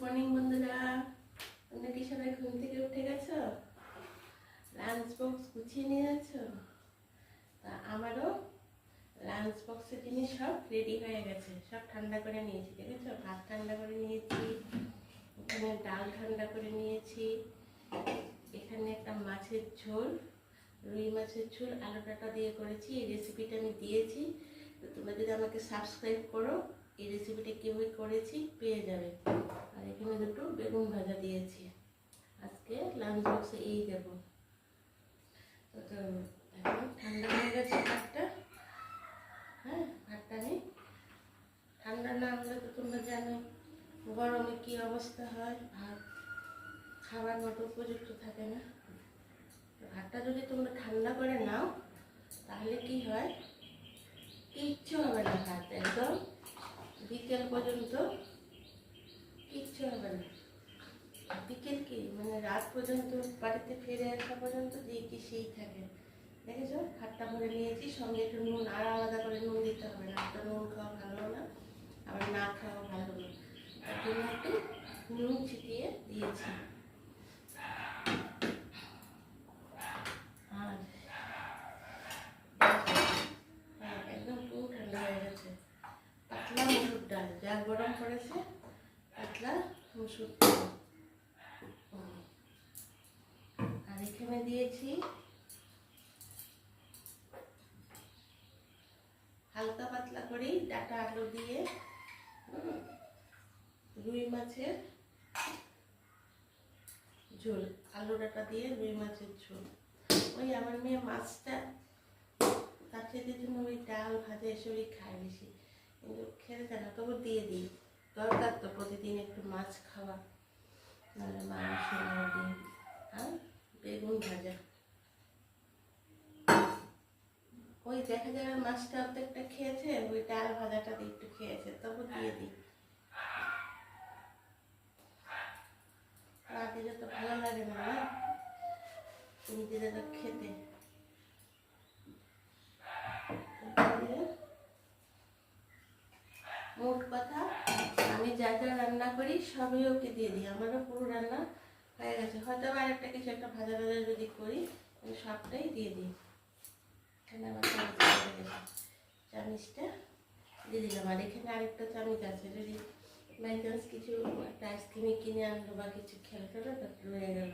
Morning বন্ধুরা, তোমরা কি সবাই ঘুম থেকে উঠে গেছো? লাঞ্চ বক্স গুছিয়ে নিয়ে যাচ্ছো? তা আমারও লাঞ্চ বক্সের জিনিস সব রেডি হয়ে গেছে, সব ঠান্ডা করে নিয়েছি। দেখেছো, ভাত ঠান্ডা করে নিয়েছি, এখানে ডাল ঠান্ডা করে নিয়েছি, এখানে একটা মাছের ঝোল, রুই মাছের ঝোল আলু ডাঁটা দিয়ে করেছি। এই রেসিপিটা আমি দিয়েছি, তো তোমরা যদি আমাকে সাবস্ক্রাইব করো এই রেসিপিটা কীভাবে করেছি পেয়ে যাবে। আর এখানে দুটো বেগুন ভাজা দিয়েছি। আজকে লাঞ্চ বক্সে এই দেবো। তো এখন ঠান্ডা হয়ে গেছে ভাতটা। হ্যাঁ, ভাতটা নেই, ঠান্ডা না হলে তো তোমরা জানো গরমে কি অবস্থা হয়, ভাত খাবার মতো উপযুক্ত থাকে না। ভাতটা যদি তোমরা ঠান্ডা করে নাও তাহলে কি হয়, কিচ্ছু হবে না, ভাত একদম বিকেল পর্যন্ত কিচ্ছু হবে না। বিকেল কি মানে রাত পর্যন্ত, বাড়িতে ফিরে আসা পর্যন্ত যে কি সেই থাকে। দেখেছো, ভাতটা ভরে নিয়েছি, সঙ্গে একটু নুন, আর আলাদা করে নুন দিতে হবে না, তো নুন খাওয়া ভালো না, আবার না খাওয়া ভালো না, তার জন্য একটু নুন ছিটিয়ে দিয়েছি। আর হ্যাঁ, একদম পুরো ঠান্ডা হয়ে গেছে। পাতলা মসুর ডাল, যা গরম পড়েছে, পাতলা মসুর ডাল। আর এখানে দিয়েছি হালকা পাতলা করেই ডাঁটা আলু দিয়ে রুই মাছের ঝোল, আলু ডাঁটা দিয়ে রুই মাছের ঝোল। ওই আমার মেয়ে মাছটা তার খেতে জন্য ওই ডাল ভাজা এসবই খায় বেশি, কিন্তু খেতে চায় না, তবু দিয়ে দিই। দরকার তো প্রতিদিন একটু মাছ খাওয়া, নাহলে মাংস মুরগি। আর বেগুন ভাজা, ওই দেখা যাবে মাছটা অর্ধেকটা খেয়েছে, ওই ডাল ভাজাটা দিয়ে একটু খেয়েছে, তবু দিয়ে দিই। না দিলে তো ভালো লাগে না, না নিজেদের খেতে। মোট কথা, আমি যা যা রান্না করি সবই ওকে দিয়ে দিই। আমারও পুরো রান্না হয়ে গেছে, হয়তো আরেকটা কিছু একটা ভাজা ভাজা যদি করি আমি সবটাই দিয়ে দিই। এখানে আমার চামিচটা দিয়ে দিলাম, আর এখানে আরেকটা চামিচ আছে, যদি বাই চান্স কিছু একটা আইসক্রিমে কিনে আনলো বা কিছু খেলে টেলে রয়ে গেল।